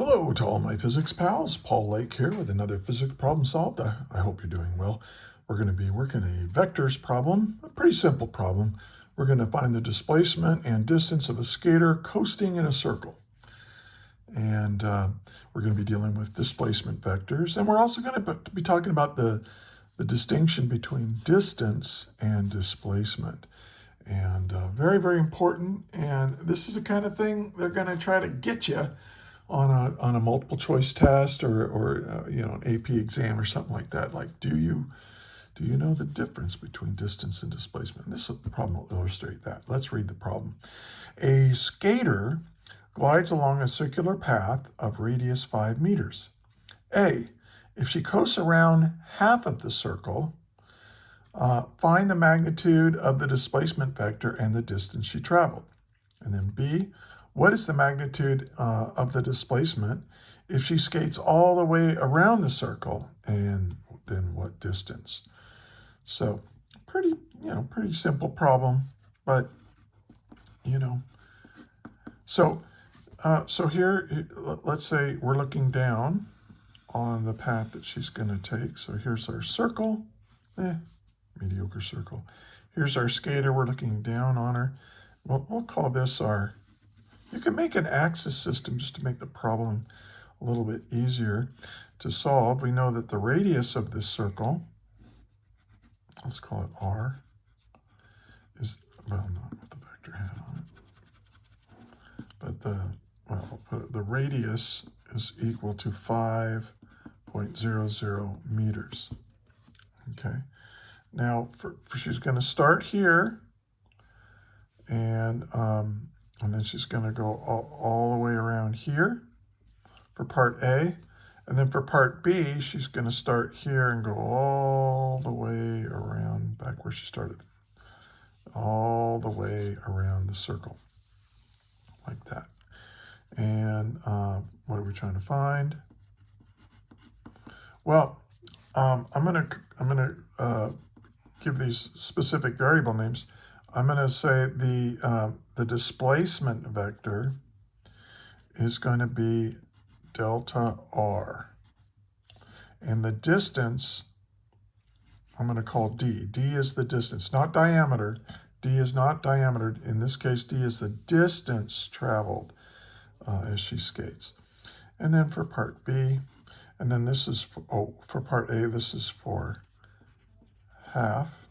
Hello to all my physics pals. Paul Lake here with another physics problem solved. I hope you're doing well. We're going to be working a vectors problem, a pretty simple problem. We're going to find the displacement and distance of a skater coasting in a circle. And we're going to be dealing with displacement vectors. And we're also going to be talking about the distinction between distance and displacement. And very, very important. And this is the kind of thing they're going to try to get you on a multiple choice test or an AP exam or something like that. Like, do you know the difference between distance and displacement? And this problem will illustrate that. Let's read the problem. A skater glides along a circular path of radius 5 meters. A, if she coasts around half of the circle, find the magnitude of the displacement vector and the distance she traveled. And then B, what is the magnitude of the displacement if she skates all the way around the circle, and then what distance? So pretty simple problem, but so here, let's say we're looking down on the path that she's going to take. So here's our circle, mediocre circle. Here's our skater. We're looking down on her. We'll call this our. You can make an axis system just to make the problem a little bit easier to solve. We know that the radius of this circle, let's call it R, is, well, not with the vector hat on it, but the radius is equal to 5.00 meters. Okay. Now, she's going to start here, and then she's going to go all the way around here for part A. And then for part B, she's going to start here and go all the way around back where she started. All the way around the circle, like that. And what are we trying to find? Well, I'm gonna give these specific variable names. I'm going to say the displacement vector is going to be delta R. And the distance, I'm going to call D. D is the distance, not diameter. D is not diameter. In this case, D is the distance traveled as she skates. And then for part B, and then this is, for part A, this is for half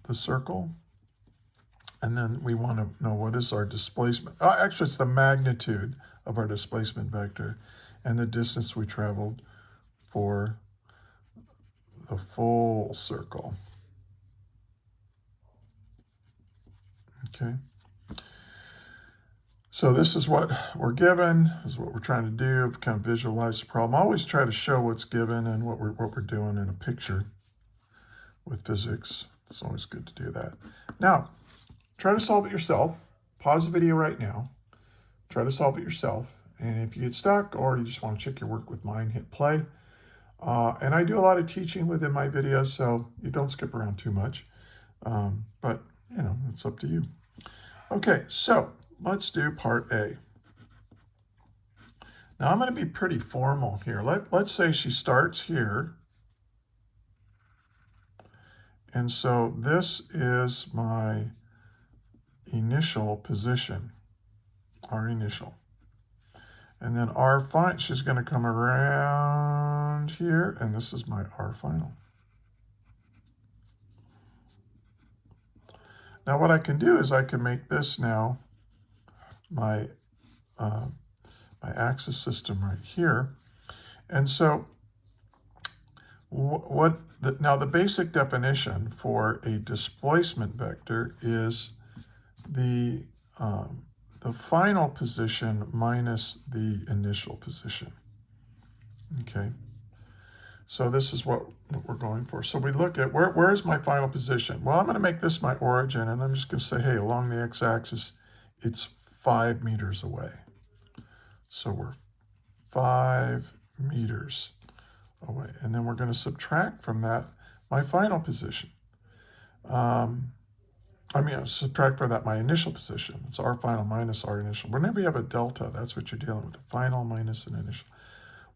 the circle. And then we want to know what is our displacement. Actually, it's the magnitude of our displacement vector and the distance we traveled for the full circle. Okay. So this is what we're given. This is what we're trying to do. Kind of visualize the problem. I always try to show what's given and what we're doing in a picture with physics. It's always good to do that. Now, try to solve it yourself. Pause the video right now. Try to solve it yourself. And if you get stuck or you just want to check your work with mine, hit play. And I do a lot of teaching within my videos, so you don't skip around too much. But, it's up to you. Okay, so let's do part A. Now, I'm going to be pretty formal here. Let's say she starts here. And so this is my initial position, our initial. And then our final, she's going to come around here, and this is my R final. Now what I can do is I can make this now my axis system right here. And so now the basic definition for a displacement vector is the final position minus the initial position. Okay, so this is what we're going for. So we look at where is my final position? Well, I'm going to make this my origin, and I'm just going to say, hey, along the x-axis, it's 5 meters away. So we're 5 meters away, and then we're going to subtract from that my final position. subtract for that my initial position. It's R final minus R initial. Whenever you have a delta, that's what you're dealing with, the final minus an initial.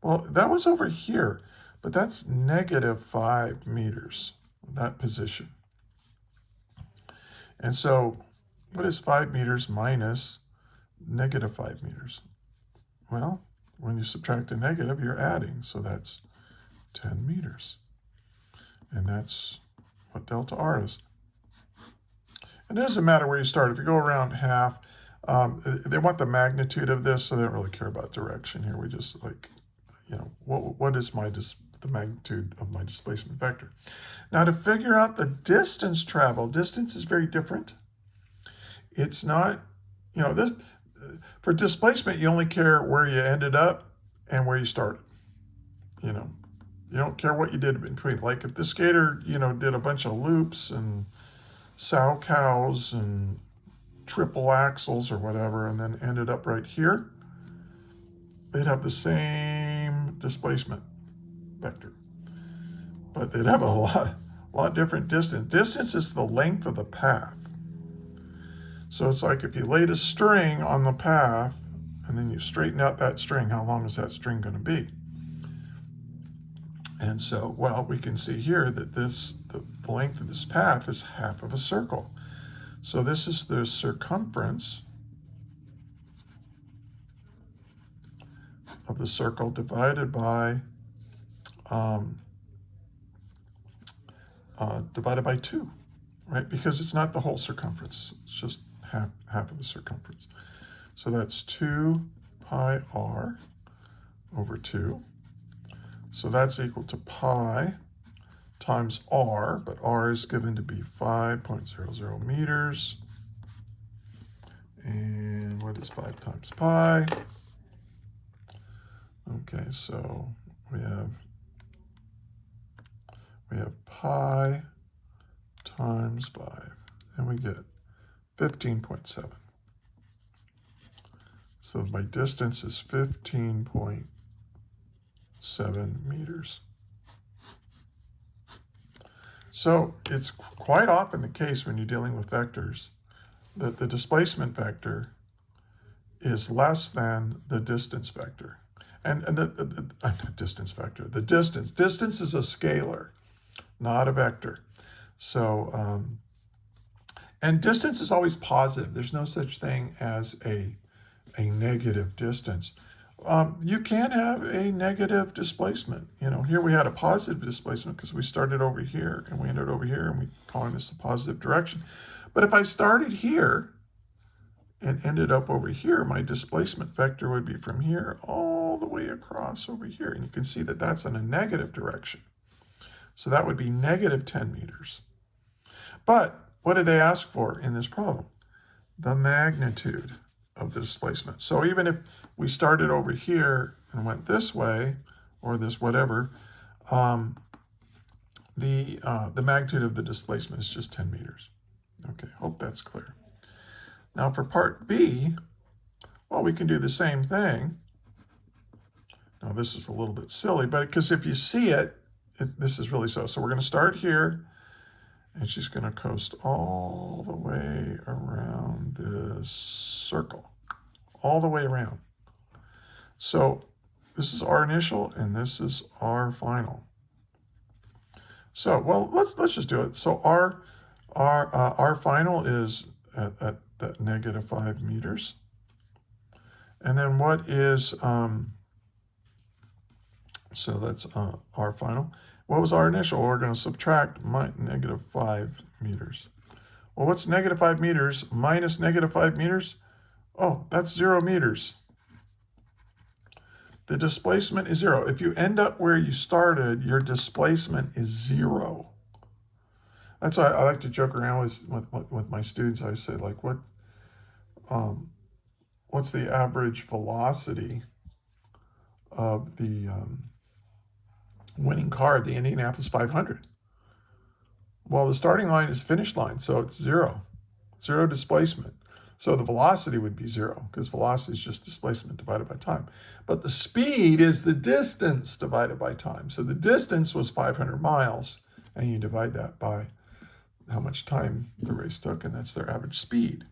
Well, that was over here, but that's -5 meters, that position. And so what is 5 meters minus -5 meters? Well, when you subtract a negative, you're adding, so that's 10 meters. And that's what delta R is. And it doesn't matter where you start. If you go around half, they want the magnitude of this, so they don't really care about direction here. We just like, what is the magnitude of my displacement vector? Now to figure out the distance traveled, distance is very different. It's not, this for displacement, you only care where you ended up and where you started. You don't care what you did in between. Like if the skater, did a bunch of loops and sow cows and triple axles or whatever, and then ended up right here, they'd have the same displacement vector, but they'd have a lot different distance. Distance is the length of the path. So it's like if you laid a string on the path and then you straighten out that string, how long is that string going to be? And so, well, we can see here that the length of this path is half of a circle. So this is the circumference of the circle divided by 2, right? Because it's not the whole circumference, it's just half of the circumference. So that's 2 pi r over 2. So that's equal to pi times r, but r is given to be 5.00 meters. And what is 5 times pi? Okay, so we have pi times 5, and we get 15.7. So my distance is 15.7 meters. So it's quite often the case when you're dealing with vectors that the displacement vector is less than the distance vector. And the distance vector, the distance is a scalar, not a vector. So, and distance is always positive. There's no such thing as a negative distance. You can have a negative displacement. Here we had a positive displacement because we started over here and we ended over here, and we calling this the positive direction. But if I started here and ended up over here, my displacement vector would be from here all the way across over here. And you can see that that's in a negative direction. So that would be -10 meters. But what did they ask for in this problem? The magnitude of the displacement. So even if we started over here and went this way, or this whatever, the magnitude of the displacement is just 10 meters. Okay, hope that's clear. Now for part B, well, we can do the same thing. Now this is a little bit silly, but because if you see it, this is really so. So we're going to start here, and she's going to coast all the way around this circle, all the way around. So this is R initial, and this is R final. So, well, let's just do it. So R final is at that -5 meters. And then what is, so that's R final. What was R initial? We're going to subtract -5 meters. Well, what's -5 meters minus -5 meters? Oh, that's 0 meters. The displacement is 0. If you end up where you started, your displacement is 0. That's why I like to joke around with my students. I say, like, what's the average velocity of the winning car at the Indianapolis 500? Well, the starting line is finish line, so it's 0 displacement. So the velocity would be 0, because velocity is just displacement divided by time. But the speed is the distance divided by time. So the distance was 500 miles, and you divide that by how much time the race took, and that's their average speed.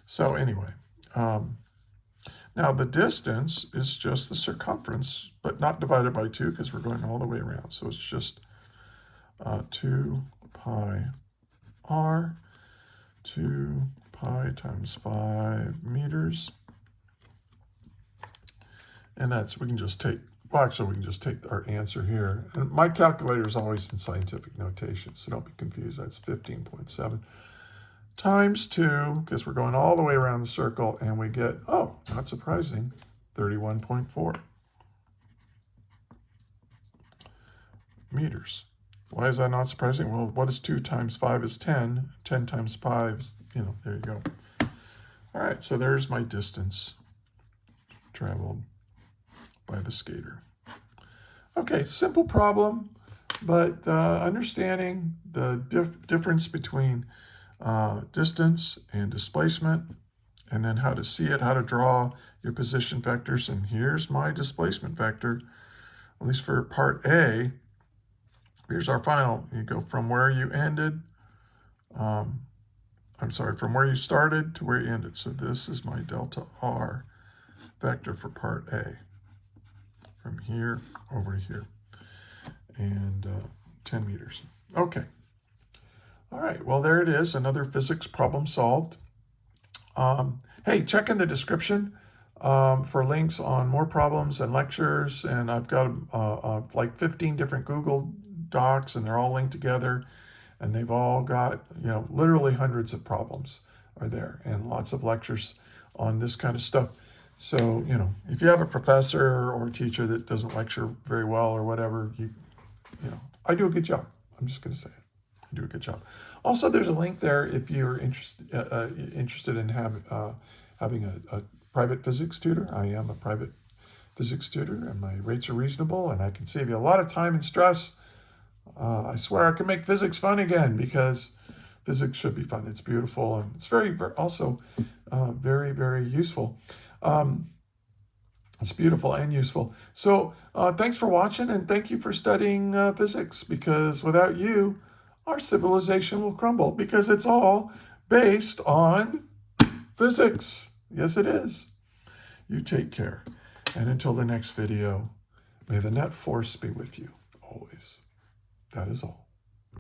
So anyway, now the distance is just the circumference, but not divided by 2 because we're going all the way around. So it's just 2 pi r, 2 pi times 5 meters. And that's, we can just take, well, actually, we can just take our answer here. And my calculator is always in scientific notation, so don't be confused. That's 15.7 times 2, because we're going all the way around the circle, and we get, oh, not surprising, 31.4 meters. Why is that not surprising? Well, what is 2 times 5 is 10. 10 times 5, there you go. All right, so there's my distance traveled by the skater. Okay, simple problem, but understanding the difference between distance and displacement, and then how to see it, how to draw your position vectors. And here's my displacement vector, at least for part A. Here's our final. You go from where you ended, from where you started to where you ended. So this is my delta R vector for part A, from here over to here, and 10 meters. Okay. All right, well, there it is, another physics problem solved. Hey, check in the description for links on more problems and lectures, and I've got like 15 different Google Docs, and they're all linked together, and they've all got, literally hundreds of problems are there, and lots of lectures on this kind of stuff. So, if you have a professor or a teacher that doesn't lecture very well or whatever, I do a good job. I'm just going to say it. I do a good job. Also, there's a link there if you're interested in having a private physics tutor. I am a private physics tutor, and my rates are reasonable, and I can save you a lot of time and stress. I swear I can make physics fun again, because physics should be fun. It's beautiful, and it's also very, very useful. It's beautiful and useful. So thanks for watching, and thank you for studying physics, because without you, our civilization will crumble, because it's all based on physics. Yes, it is. You take care. And until the next video, may the net force be with you always. That is all.